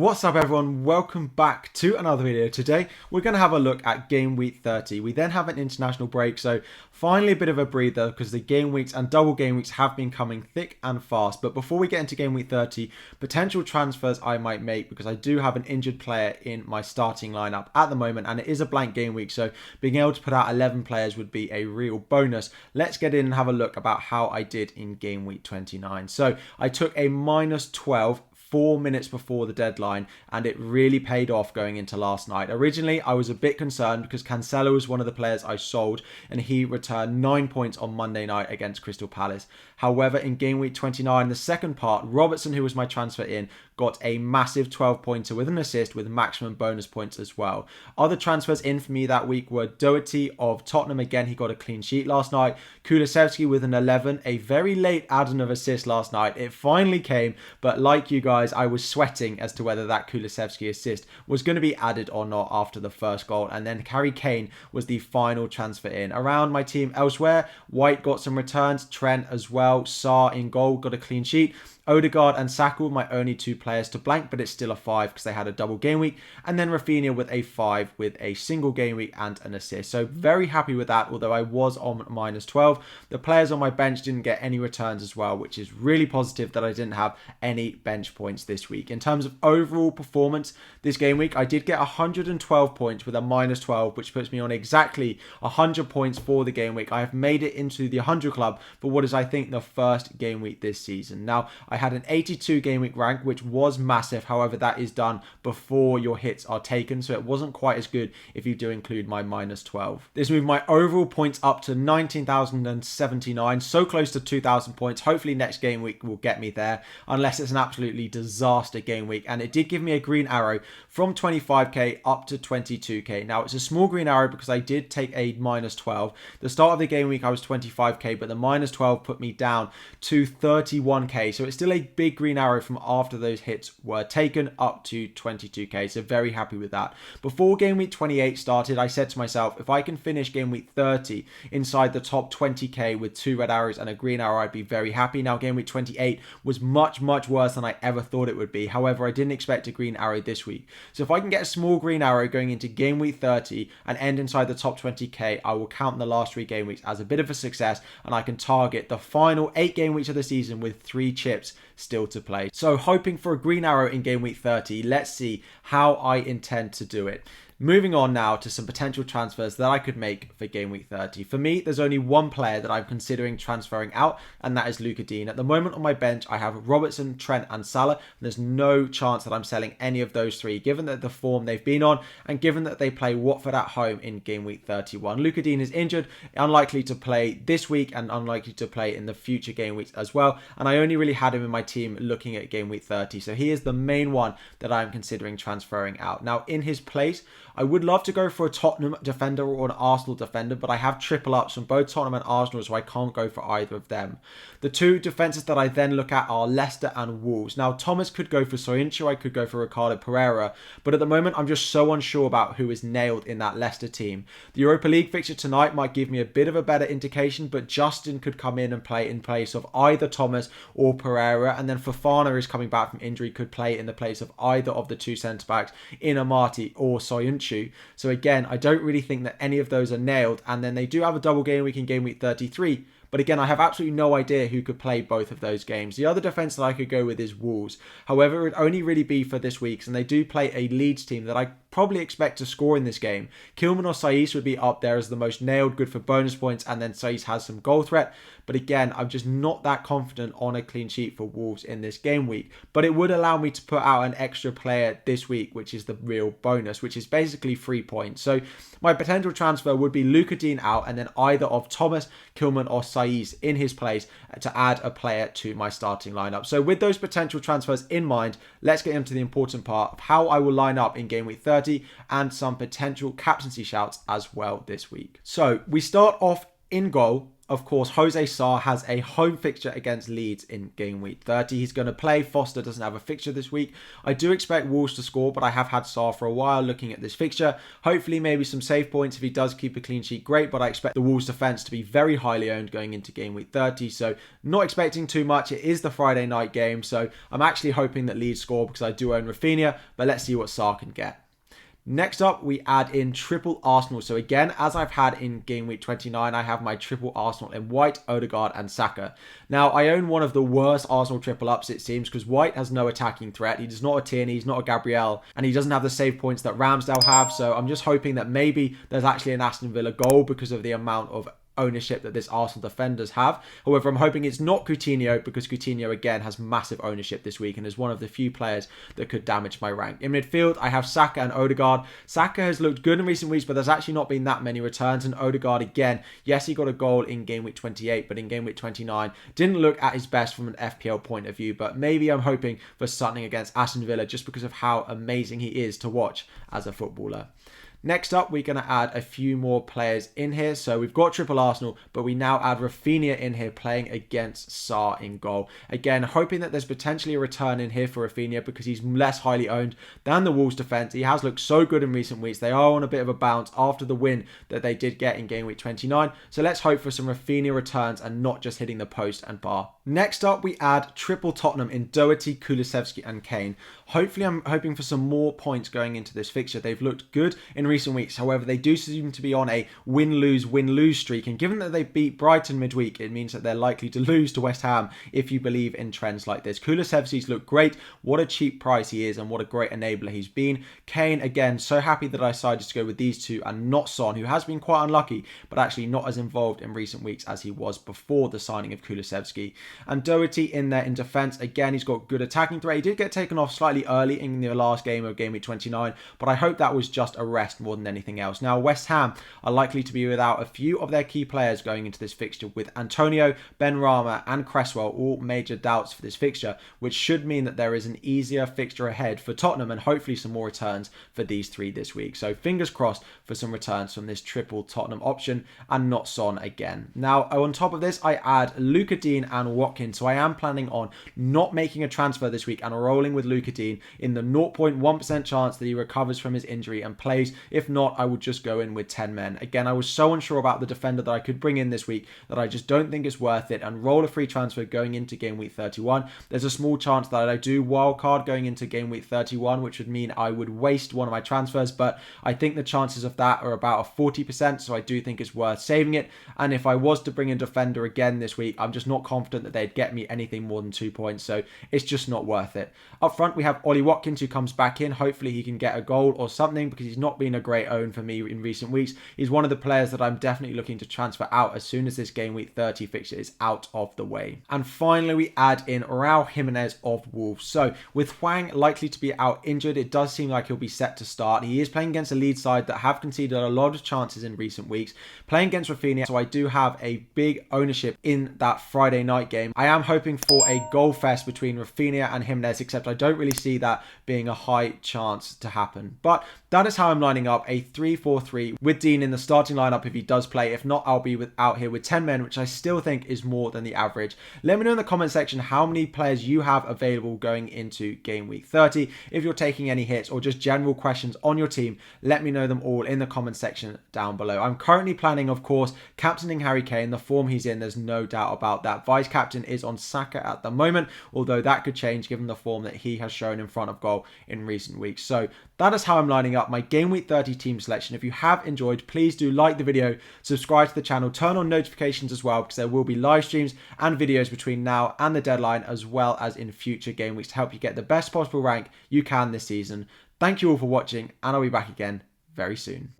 What's up everyone, welcome back to another video. Today we're going to have a look at game week 30. We then have an international break, so finally a bit of a breather because the game weeks and double game weeks have been coming thick and fast. But before we get into game week 30, potential transfers I might make, because I do have an injured player in my starting lineup at the moment and it is a blank game week, so being able to put out 11 players would be a real bonus. Let's get in and have a look about how I did in game week 29. So I took a -12 4 minutes before the deadline, and it really paid off going into last night. Originally, I was a bit concerned because Cancelo was one of the players I sold, and he returned 9 points on Monday night against Crystal Palace. However, in game week 29, the second part, Robertson, who was my transfer in, got a massive 12-pointer with an assist with maximum bonus points as well. Other transfers in for me that week were Doherty of Tottenham. Again, he got a clean sheet last night. Kulusevski with an 11, a very late add-on of assist last night. It finally came, but like you guys, I was sweating as to whether that Kulusevski assist was going to be added or not after the first goal. And then Harry Kane was the final transfer in. Around my team elsewhere, White got some returns, Trent as well, Sarr in goal got a clean sheet. Odegaard and Saka were my only two players to blank, but it's still a 5 because they had a double game week. And then Rafinha with a 5 with a single game week and an assist. So very happy with that, although I was on -12. The players on my bench didn't get any returns as well, which is really positive that I didn't have any bench points this week. In terms of overall performance this game week, I did get 112 points with a -12, which puts me on exactly 100 points for the game week. I have made it into the 100 club for what is, I think, the first game week this season. Now, I had an 82 game week rank, which was massive. However, that is done before your hits are taken, so it wasn't quite as good if you do include my -12. This moved my overall points up to 19,079, so close to 2,000 points. Hopefully next game week will get me there, unless it's an absolutely disaster game week. And it did give me a green arrow from 25k up to 22k. Now, it's a small green arrow because I did take a -12. The start of the game week I was 25k, but the -12 put me down to 31k, so it's still a big green arrow from after those hits were taken up to 22k, so very happy with that. Before game week 28 started, I said to myself, if I can finish game week 30 inside the top 20k with 2 red arrows and a green arrow, I'd be very happy. Now, game week 28 was much worse than I ever thought it would be. However, I didn't expect a green arrow this week. So if I can get a small green arrow going into game week 30 and end inside the top 20k, I will count the last 3 game weeks as a bit of a success, and I can target the final 8 game weeks of the season with 3 chips still to play. So hoping for a green arrow in game week 30. Let's see how I intend to do it. Moving on now to some potential transfers that I could make for game week 30. For me, there's only one player that I'm considering transferring out, and that is Luca Dean. At the moment on my bench, I have Robertson, Trent and Salah. And there's no chance that I'm selling any of those 3, given that the form they've been on and given that they play Watford at home in game week 31. Luca Dean is injured, unlikely to play this week and unlikely to play in the future game weeks as well. And I only really had him in my team looking at game week 30. So he is the main one that I'm considering transferring out. Now, in his place, I would love to go for a Tottenham defender or an Arsenal defender, but I have triple ups from both Tottenham and Arsenal, so I can't go for either of them. The 2 defences that I then look at are Leicester and Wolves. Now, Thomas could go for Soyuncu, I could go for Ricardo Pereira, but at the moment, I'm just so unsure about who is nailed in that Leicester team. The Europa League fixture tonight might give me a bit of a better indication, but Justin could come in and play in place of either Thomas or Pereira, and then Fofana is coming back from injury, could play in the place of either of the 2 centre-backs in Amati or Soyuncu. So again, I don't really think that any of those are nailed. And then they do have a double game week in game week 33. But again, I have absolutely no idea who could play both of those games. The other defence that I could go with is Wolves. However, it would only really be for this week, and they do play a Leeds team that I probably expect to score in this game. Kilman or Saiss would be up there as the most nailed, good for bonus points, and then Saiss has some goal threat. But again, I'm just not that confident on a clean sheet for Wolves in this game week. But it would allow me to put out an extra player this week, which is the real bonus, which is basically 3 points. So my potential transfer would be Luca Dean out, and then either of Thomas, Kilman or Saiss in his place to add a player to my starting lineup. So with those potential transfers in mind, let's get into the important part of how I will line up in game week 30 and some potential captaincy shouts as well this week. So we start off in goal. of course, Jose Sarr has a home fixture against Leeds in game week 30. He's going to play. Foster doesn't have a fixture this week. I do expect Wolves to score, but I have had Sarr for a while looking at this fixture. Hopefully, maybe some save points if he does keep a clean sheet, great, but I expect the Wolves defence to be very highly owned going into game week 30, so not expecting too much. It is the Friday night game, so I'm actually hoping that Leeds score because I do own Rafinha, but let's see what Sarr can get. Next up, we add in triple Arsenal. So again, as I've had in game week 29, I have my triple Arsenal in White, Odegaard and Saka. Now, I own one of the worst Arsenal triple ups, it seems, because White has no attacking threat. He does not a Tierney, he's not a Gabriel, and he doesn't have the save points that Ramsdale have. So I'm just hoping that maybe there's actually an Aston Villa goal because of the amount of ownership that this Arsenal defenders have. However, I'm hoping it's not Coutinho because Coutinho again has massive ownership this week and is one of the few players that could damage my rank. In midfield, I have Saka and Odegaard. Saka has looked good in recent weeks, but there's actually not been that many returns. And Odegaard again, yes, he got a goal in game week 28, but in game week 29 didn't look at his best from an FPL point of view. But maybe I'm hoping for something against Aston Villa just because of how amazing he is to watch as a footballer. Next up, we're going to add a few more players in here. So we've got triple Arsenal, but we now add Rafinha in here playing against Sarr in goal. Again, hoping that there's potentially a return in here for Rafinha because he's less highly owned than the Wolves defence. He has looked so good in recent weeks. They are on a bit of a bounce after the win that they did get in game week 29. So let's hope for some Rafinha returns and not just hitting the post and bar. Next up, we add triple Tottenham in Doherty, Kulusevski and Kane. Hopefully, I'm hoping for some more points going into this fixture. They've looked good in recent weeks. However, they do seem to be on a win-lose streak. And given that they beat Brighton midweek, it means that they're likely to lose to West Ham if you believe in trends like this. Kulusevski's looked great. What a cheap price he is and what a great enabler he's been. Kane, again, so happy that I decided to go with these two and not Son, who has been quite unlucky, but actually not as involved in recent weeks as he was before the signing of Kulusevski. And Doherty in there in defence. Again, he's got good attacking threat. He did get taken off slightly early in the last game of game week 29, but I hope that was just a rest more than anything else. Now, West Ham are likely to be without a few of their key players going into this fixture, with Antonio, Benrahma and Cresswell all major doubts for this fixture, which should mean that there is an easier fixture ahead for Tottenham and hopefully some more returns for these three this week. So fingers crossed for some returns from this triple Tottenham option and not Son again. Now, on top of this, I add Luca Dean and Watkins. So I am planning on not making a transfer this week and rolling with Luca Dean in the 0.1% chance that he recovers from his injury and plays. If not, I would just go in with 10 men. Again, I was so unsure about the defender that I could bring in this week that I just don't think it's worth it and roll a free transfer going into game week 31. There's a small chance that I do wildcard going into game week 31, which would mean I would waste one of my transfers, but I think the chances of that are about a 40%, so I do think it's worth saving it. And if I was to bring in defender again this week, I'm just not confident that they'd get me anything more than 2 points, so it's just not worth it. Up front, we have Ollie Watkins, who comes back in. Hopefully he can get a goal or something because he's not been a great own for me in recent weeks. He's one of the players that I'm definitely looking to transfer out as soon as this game week 30 fixture is out of the way. And finally, we add in Raul Jimenez of Wolves. So with Hwang likely to be out injured, it does seem like he'll be set to start. He is playing against a Leeds side that have conceded a lot of chances in recent weeks, playing against Rafinha, so I do have a big ownership in that Friday night game. I am hoping for a goal fest between Rafinha and Jimenez, except I don't really see that being a high chance to happen. But that is how I'm lining up a 3-4-3 with Dean in the starting lineup if he does play. If not, I'll be out here with 10 men, which I still think is more than the average. Let me know in the comment section how many players you have available going into game week 30. If you're taking any hits or just general questions on your team, let me know them all in the comment section down below. I'm currently planning, of course, captaining Harry Kane. The form he's in, there's no doubt about that. Vice captain is on Saka at the moment, although that could change given the form that he has shown in front of goal in recent weeks. So that is how I'm lining up my game week 30 team selection. If you have enjoyed, please do like the video, subscribe to the channel, turn on notifications as well, because there will be live streams and videos between now and the deadline, as well as in future game weeks to help you get the best possible rank you can this season. Thank you all for watching, and I'll be back again very soon.